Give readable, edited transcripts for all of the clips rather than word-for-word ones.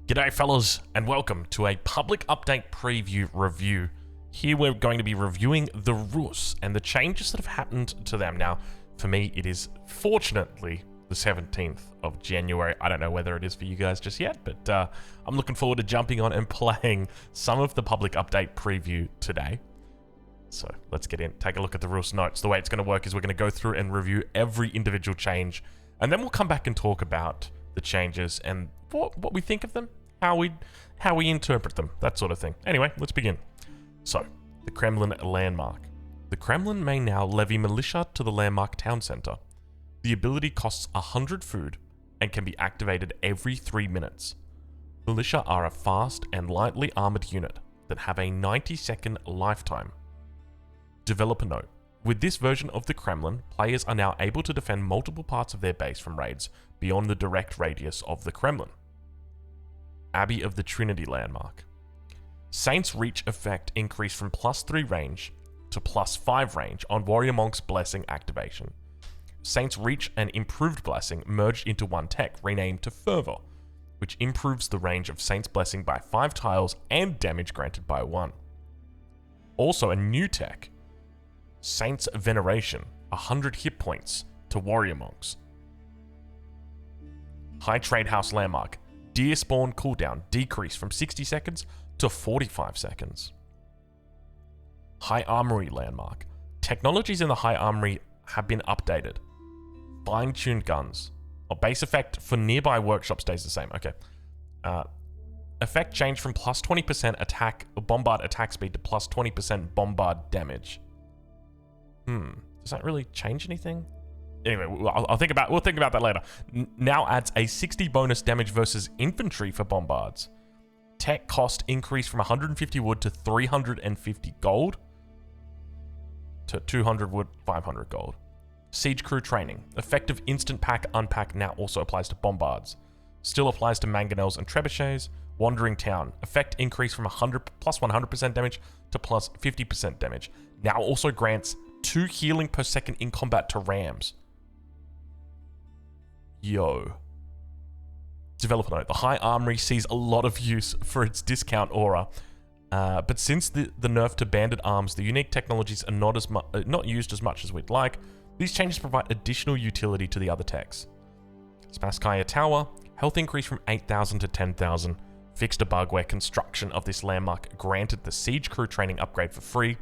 G'day fellas, and welcome to a public update preview review. Here we're going to be reviewing the Rus and the changes that have happened to them. Now, for me, it is fortunately the 17th of January. I don't know whether it is for you guys just yet, but I'm looking forward to jumping on and playing some of the public update preview today. So let's get in, take a look at the Rus notes. The way it's going to work is we're going to go through and review every individual change, and then we'll come back and talk about the changes and what we think of them, how we interpret them, that sort of thing. Anyway, let's begin. So, the Kremlin landmark. The Kremlin may now levy militia to the landmark town center. The ability costs 100 food and can be activated every 3 minutes. Militia are a fast and lightly armored unit that have a 90-second lifetime. Developer note: with this version of the Kremlin, players are now able to defend multiple parts of their base from raids beyond the direct radius of the Kremlin. Abbey of the Trinity landmark. Saint's Reach effect increased from +3 range to +5 range on Warrior Monk's Blessing activation. Saint's Reach and Improved Blessing merged into one tech, renamed to Fervor, which improves the range of Saint's Blessing by 5 tiles and damage granted by 1. Also a new tech, Saint's Veneration, 100 hit points to Warrior Monks. High Trade House landmark. Deer spawn cooldown decreased from 60 seconds to 45 seconds. High Armory landmark. Technologies in the High Armory have been updated. Fine-tuned guns. Base effect for nearby workshop stays the same. Okay. Effect changed from +20% bombard attack speed to +20% bombard damage. Does that really change anything? Anyway, we'll think about that later. Now adds a 60 bonus damage versus infantry for bombards. Tech cost increased from 150 wood to 350 gold. To 200 wood, 500 gold. Siege crew training. Effective instant pack unpack now also applies to bombards. Still applies to mangonels and trebuchets. Wandering town. Effect increased from 100% damage to +50% damage. Now also grants 2 healing per second in combat to rams. Yo. Developer note: the High Armory sees a lot of use for its discount aura, but since the nerf to banded arms, the unique technologies are not used as much as we'd like. These changes provide additional utility to the other techs. Spaskaya Tower, health increase from 8,000 to 10,000. Fixed a bug where construction of this landmark granted the siege crew training upgrade for free.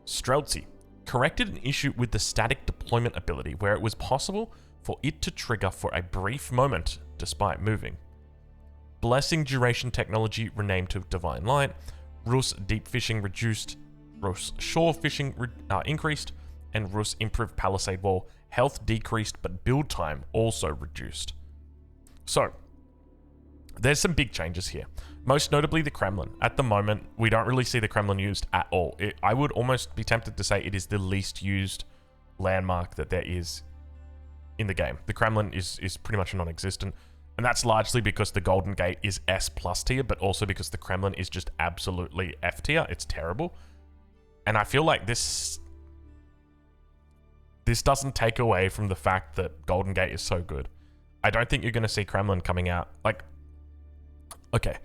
Streltsy corrected an issue with the static deployment ability where it was possible for it to trigger for a brief moment despite moving. Blessing duration technology renamed to Divine Light. Rus deep fishing reduced. Rus shore fishing increased. And Rus improved palisade wall. Health decreased, but build time also reduced. So, there's some big changes here. Most notably the Kremlin. At the moment, we don't really see the Kremlin used at all. I would almost be tempted to say it is the least used landmark that there is in the game. The Kremlin is pretty much non-existent, and that's largely because the Golden Gate is S+ tier, but also because the Kremlin is just absolutely F tier. It's terrible. And I feel like this doesn't take away from the fact that Golden Gate is so good. I don't think you're going to see Kremlin coming out. Like, okay.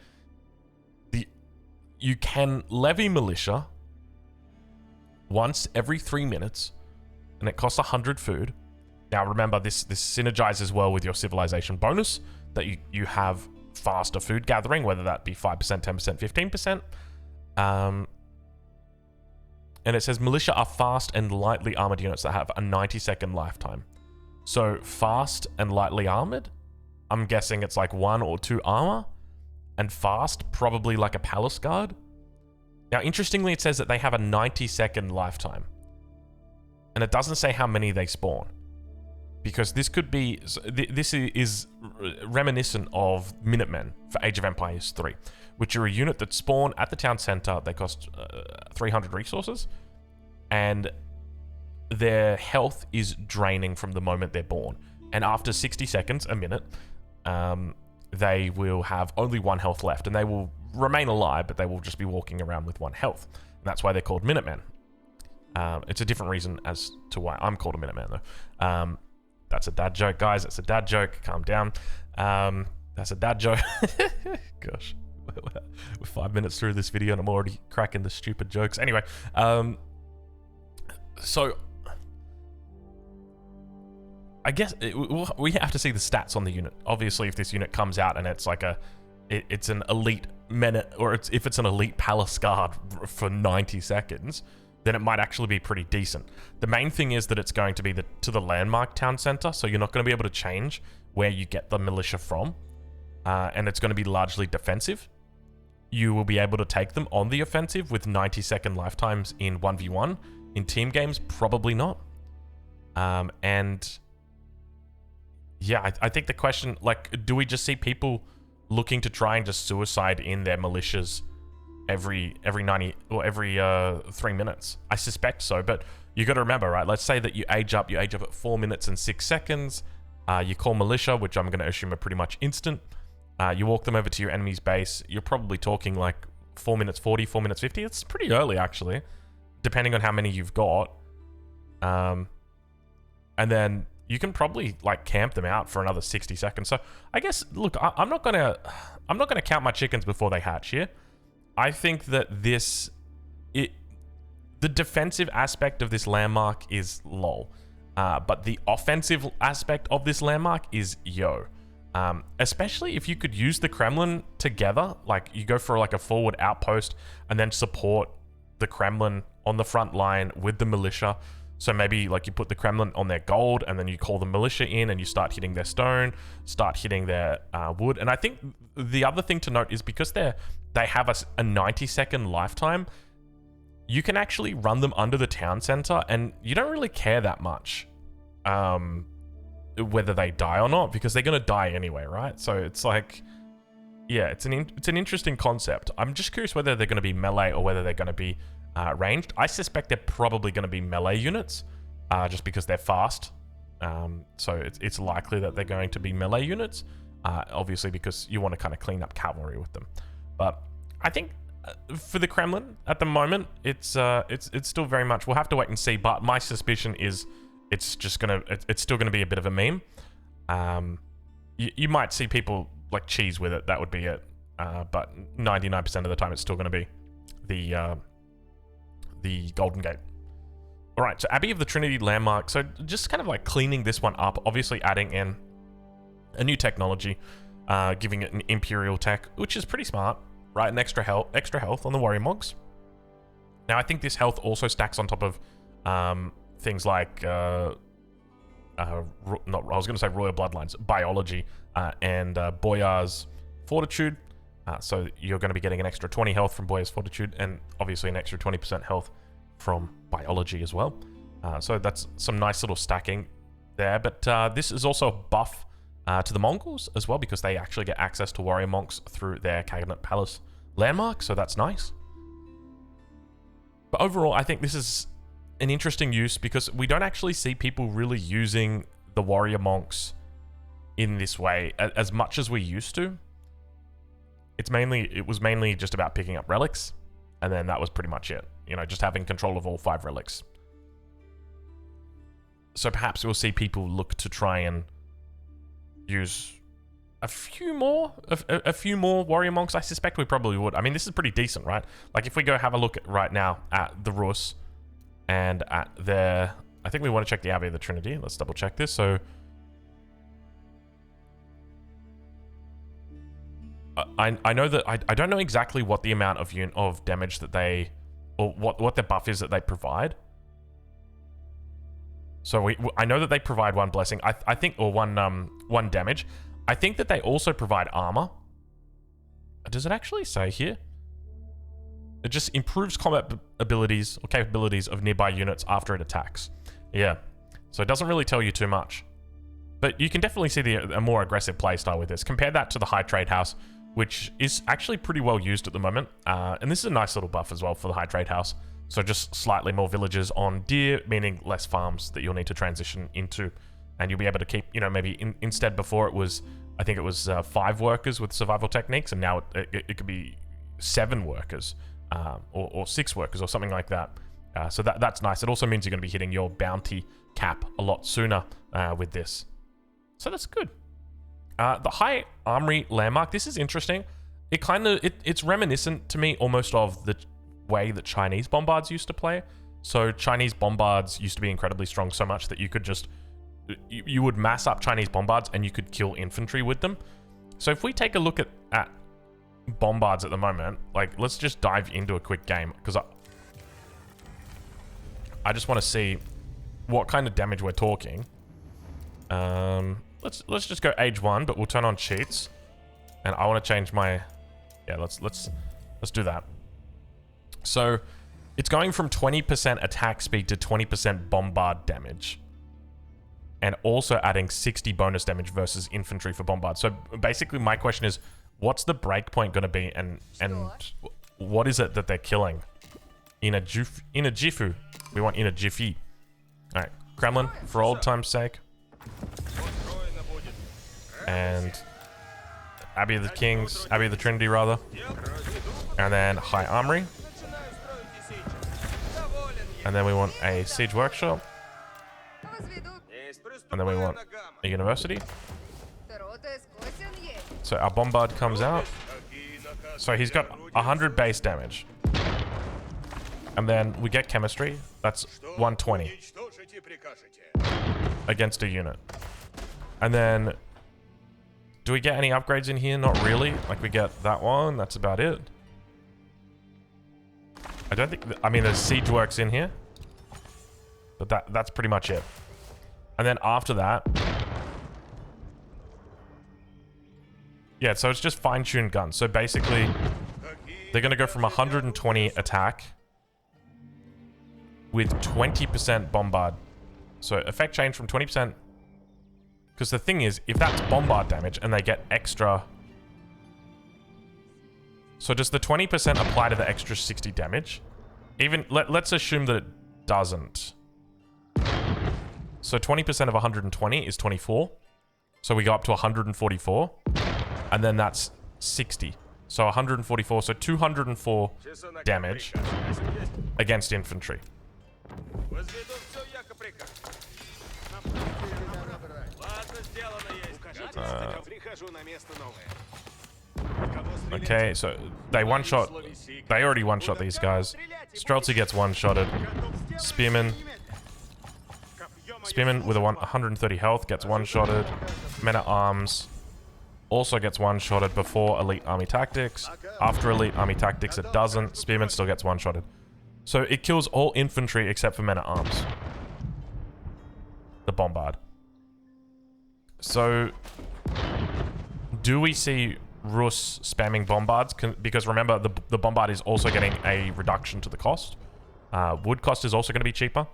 You can levy militia once every 3 minutes, and it costs 100 food. Now remember, this synergizes well with your civilization bonus, that you have faster food gathering, whether that be 5%, 10%, 15%. And it says militia are fast and lightly armored units that have a 90-second lifetime. So fast and lightly armored, I'm guessing it's like 1 or 2 armor. And fast, probably like a palace guard. Now, interestingly, it says that they have a 90-second lifetime. And it doesn't say how many they spawn. Because this could be... This is reminiscent of Minutemen for Age of Empires 3, which are a unit that spawn at the town center. They cost 300 resources. And their health is draining from the moment they're born. And after 60 seconds, a minute... they will have only 1 health left, and they will remain alive, but they will just be walking around with 1 health. And that's why they're called Minutemen. It's a different reason as to why I'm called a Minuteman, though. That's a dad joke, guys. That's a dad joke. Calm down. That's a dad joke. Gosh, we're 5 minutes through this video and I'm already cracking the stupid jokes. Anyway, so I guess we have to see the stats on the unit. Obviously, if this unit comes out and it's like it's an elite minute, or if it's an elite palace guard for 90 seconds, then it might actually be pretty decent. The main thing is that it's going to be to the landmark town center, so you're not going to be able to change where you get the militia from, and it's going to be largely defensive. You will be able to take them on the offensive with 90-second lifetimes in 1v1. In team games, probably not. And yeah, I think the question, like, do we just see people looking to try and just suicide in their militias every 90 or every 3 minutes? I suspect so, but you got to remember, right? Let's say that you age up at 4 minutes and 6 seconds. You call militia, which I'm going to assume are pretty much instant. You walk them over to your enemy's base. You're probably talking like 4 minutes 40, 4 minutes 50. It's pretty early, actually, depending on how many you've got. And then you can probably like camp them out for another 60 seconds. So I guess, look, I'm not gonna count my chickens before they hatch here. I think that the defensive aspect of this landmark is lol, but the offensive aspect of this landmark is yo. Especially if you could use the Kremlin together, like you go for like a forward outpost and then support the Kremlin on the front line with the militia. So maybe like you put the Kremlin on their gold and then you call the militia in and you start hitting their stone, start hitting their wood. And I think the other thing to note is because they have a 90-second lifetime, you can actually run them under the town center and you don't really care that much whether they die or not, because they're going to die anyway, right? So it's like, yeah, it's an interesting concept. I'm just curious whether they're going to be melee or whether they're going to be ranged. I suspect they're probably going to be melee units, just because they're fast. So it's likely that they're going to be melee units, obviously because you want to kind of clean up cavalry with them. But I think for the Kremlin at the moment, it's still very much, we'll have to wait and see. But my suspicion is it's still gonna be a bit of a meme. You might see people like cheese with it. That would be it. But 99% of the time, it's still gonna be the Golden Gate. All right, so Abbey of the Trinity landmark. So just kind of like cleaning this one up, obviously adding in a new technology, giving it an Imperial tech, which is pretty smart, right? An extra health on the warrior mogs. Now, I think this health also stacks on top of things like, I was going to say royal bloodlines, biology, and Boyar's fortitude. So you're going to be getting an extra 20 health from Boyar's fortitude, and obviously an extra 20% health from biology as well. So that's some nice little stacking there. But this is also a buff to the Mongols as well, because they actually get access to warrior monks through their Cabinet Palace landmark. So that's nice. But overall, I think this is an interesting use because we don't actually see people really using the warrior monks in this way as much as we used to. It was mainly just about picking up relics, and then that was pretty much it. You know, just having control of all 5 relics. So perhaps we'll see people look to try and use a few more warrior monks. I suspect we probably would. I mean, this is pretty decent, right? Like if we go have a look right now at the Rus and at their, I think we want to check the Abbey of the Trinity. Let's double check this. So I know that I don't know exactly what the amount of damage that they, or what the buff is that they provide. So I know that they provide 1 blessing. I think, or one damage. I think that they also provide armor. Does it actually say here? It just improves combat abilities or capabilities of nearby units after it attacks. Yeah. So it doesn't really tell you too much. But you can definitely see a more aggressive playstyle with this. Compare that to the High Trade House, which is actually pretty well used at the moment. And this is a nice little buff as well for the High Trade House. So just slightly more villages on deer, meaning less farms that you'll need to transition into. And you'll be able to keep, you know, maybe instead before it was, I think it was 5 workers with survival techniques, and now it could be 7 workers or 6 workers or something like that. So that's nice. It also means you're going to be hitting your bounty cap a lot sooner with this. So that's good. The high armory landmark, this is interesting. It kind of, it's reminiscent to me almost of the way that Chinese bombards used to play. So Chinese bombards used to be incredibly strong, so much that you could just, you would mass up Chinese bombards and you could kill infantry with them. So if we take a look at bombards at the moment, like, let's just dive into a quick game, because I just want to see what kind of damage we're talking. Let's just go age 1, but we'll turn on cheats, and I want to change my, yeah, let's do that. So it's going from 20% attack speed to 20% bombard damage, and also adding 60 bonus damage versus infantry for bombard. So basically my question is, what's the breakpoint going to be, and what is it that they're killing? In a jifu. We want in a jiffy. All right, Kremlin for old time's sake. And Abbey of the Kings, Abbey of the Trinity rather. And then High Armory. And then we want a Siege Workshop. And then we want a University. So our Bombard comes out. So he's got 100 base damage. And then we get Chemistry. That's 120. Against a unit. And then, do we get any upgrades in here? Not really. Like, we get that one. That's about it. I don't think... I mean, there's Siege Works in here. But that's pretty much it. And then after that... Yeah, so it's just fine-tuned guns. So basically, they're going to go from 120 attack with 20% bombard. So effect change from 20%. Because the thing is, if that's bombard damage and they get extra... So does the 20% apply to the extra 60 damage? Even, let's assume that it doesn't. So 20% of 120 is 24. So we go up to 144. And then that's 60. So 144, so 204 damage against infantry. Okay, so they one-shot. They already one-shot these guys. Streltsy gets one-shotted. Spearman with a 130 health gets one-shotted. Men-at-Arms also gets one-shotted before Elite Army Tactics. After Elite Army Tactics, it doesn't. Spearman still gets one-shotted. So it kills all infantry except for Men-at-Arms. The Bombard. So, do we see Rus spamming Bombards? Because remember, the Bombard is also getting a reduction to the cost. Wood cost is also going to be cheaper.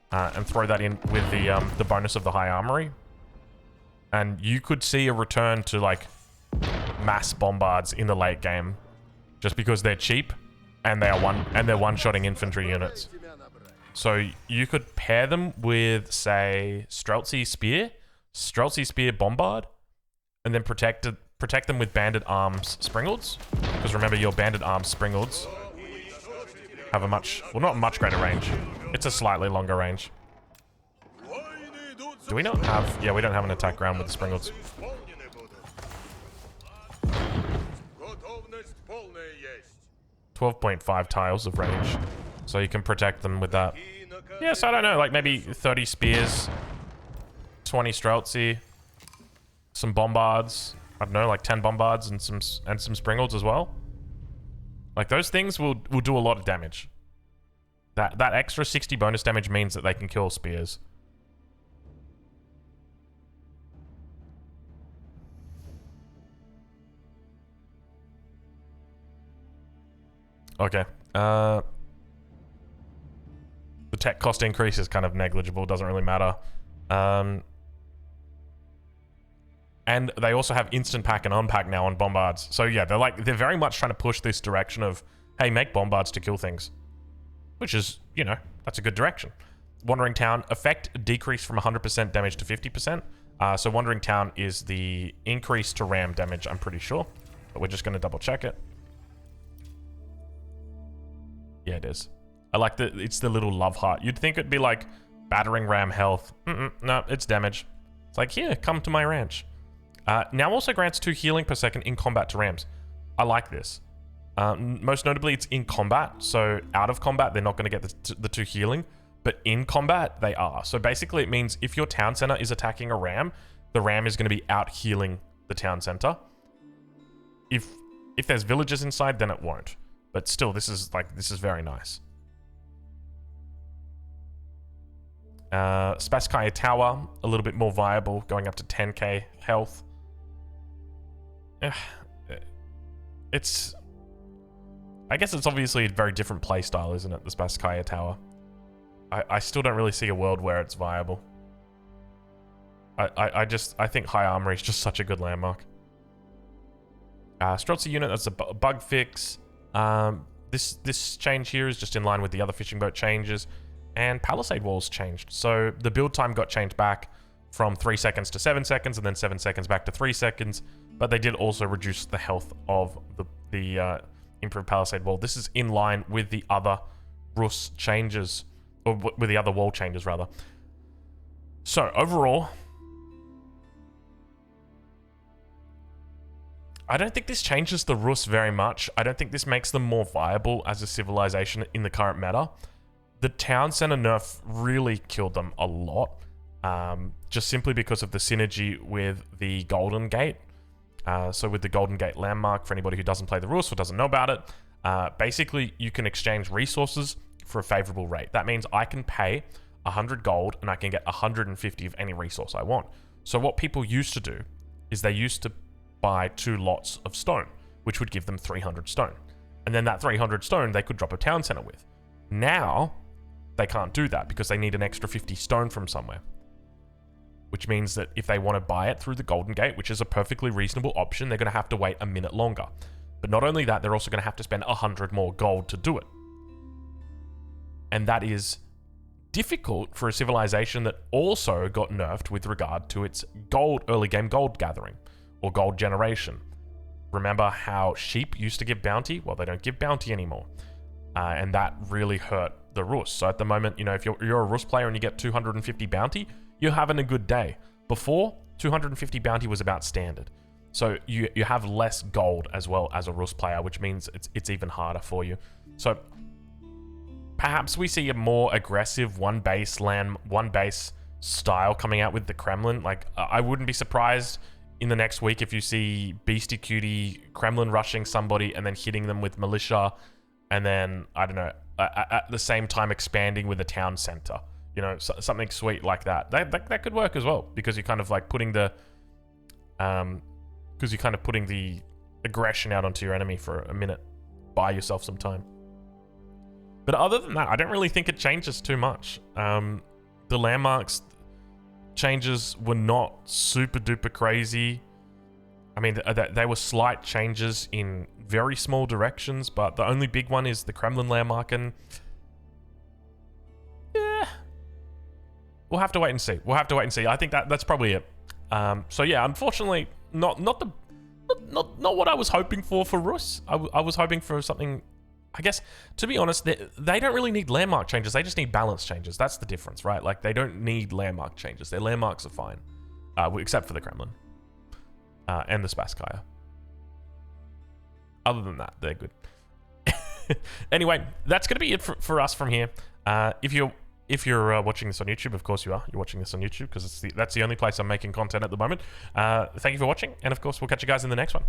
And throw that in with the bonus of the High Armory. And you could see a return to, like, mass Bombards in the late game. Just because they're cheap and they're one-shotting infantry units. So you could pair them with, say, Streltsy Spear Bombard, and then protect them with Banded Arms Springles. Because remember, your Banded Arms Springles have a much, well, not much greater range. It's a slightly longer range. Do we not have... Yeah, we don't have an attack ground with the Springles. 12.5 tiles of range. So you can protect them with that. Yes, I don't know, like maybe 30 spears, 20 Streltsy, some Bombards. I don't know, like 10 Bombards and some Springles as well. Like those things will do a lot of damage. That extra 60 bonus damage means that they can kill spears. Okay. The tech cost increase is kind of negligible, doesn't really matter. And they also have instant pack and unpack now on Bombards. So yeah, they're very much trying to push this direction of, hey, make Bombards to kill things. Which is, you know, that's a good direction. Wandering Town, effect decrease from 100% damage to 50%. So Wandering Town is the increase to ram damage, I'm pretty sure. But we're just going to double check it. Yeah, it is. I like it's the little love heart. You'd think it'd be like battering ram health. No, it's damage. It's like, here, come to my ranch. Now also grants 2 healing per second in combat to rams. I like this. Most notably, it's in combat. So out of combat, they're not going to get the 2 healing. But in combat, they are. So basically, it means if your town center is attacking a ram, the ram is going to be out healing the town center. If there's villagers inside, then it won't. But still, this is very nice. Spasskaya Tower, a little bit more viable, going up to 10k health. I guess it's obviously a very different playstyle, isn't it? The Spasskaya Tower. I still don't really see a world where it's viable. I think High Armory is just such a good landmark. Streltsy unit, that's a bug fix. This change here is just in line with the other fishing boat changes. And Palisade Walls changed. So the build time got changed back from 3 seconds to 7 seconds, and then 7 seconds back to 3 seconds. But they did also reduce the health of the improved Palisade Wall. This is in line with the other Rus changes, or with the other wall changes, rather. So, overall, I don't think this changes the Rus very much. I don't think this makes them more viable as a civilization in the current meta. The town center nerf really killed them a lot, just simply because of the synergy with the Golden Gate. So with the Golden Gate landmark, for anybody who doesn't play the Rus or doesn't know about it, basically you can exchange resources for a favorable rate. That means I can pay 100 gold and I can get 150 of any resource I want. So what people used to do is they used to buy 2 lots of stone, which would give them 300 stone. And then that 300 stone they could drop a town center with. Now, they can't do that because they need an extra 50 stone from somewhere. Which means that if they want to buy it through the Golden Gate, which is a perfectly reasonable option, they're going to have to wait a minute longer. But not only that, they're also going to have to spend 100 more gold to do it. And that is difficult for a civilization that also got nerfed with regard to its early game gold gathering or gold generation. Remember how sheep used to give bounty? Well, they don't give bounty anymore. And that really hurt the Rus. So at the moment, if you're a Rus player and you get 250 bounty, you're having a good day. Before, 250 bounty was about standard. So you have less gold as well as a Rus player, which means it's even harder for you. So perhaps we see a more aggressive one base style coming out with the Kremlin. Like, I wouldn't be surprised in the next week if you see Beastie Cutie Kremlin rushing somebody and then hitting them with militia, and then, I don't know, at the same time expanding with a town center. Something sweet like that. That could work as well, because you're kind of like putting the aggression out onto your enemy for a minute. Buy yourself some time. But other than that, I don't really think it changes too much. The landmarks changes were not super duper crazy. I mean, they were slight changes in very small directions, but the only big one is the Kremlin landmark, and yeah, we'll have to wait and see. I think that's probably it. So yeah, unfortunately, not what I was hoping for Rus. I was hoping for something. I guess, to be honest, they don't really need landmark changes. They just need balance changes. That's the difference, right? Like, they don't need landmark changes. Their landmarks are fine, except for the Kremlin and the Spasskaya. Other than that, they're good. Anyway, that's going to be it for us from here. If you're watching this on YouTube, of course you are. You're watching this on YouTube because that's the only place I'm making content at the moment. Thank you for watching, and of course, we'll catch you guys in the next one.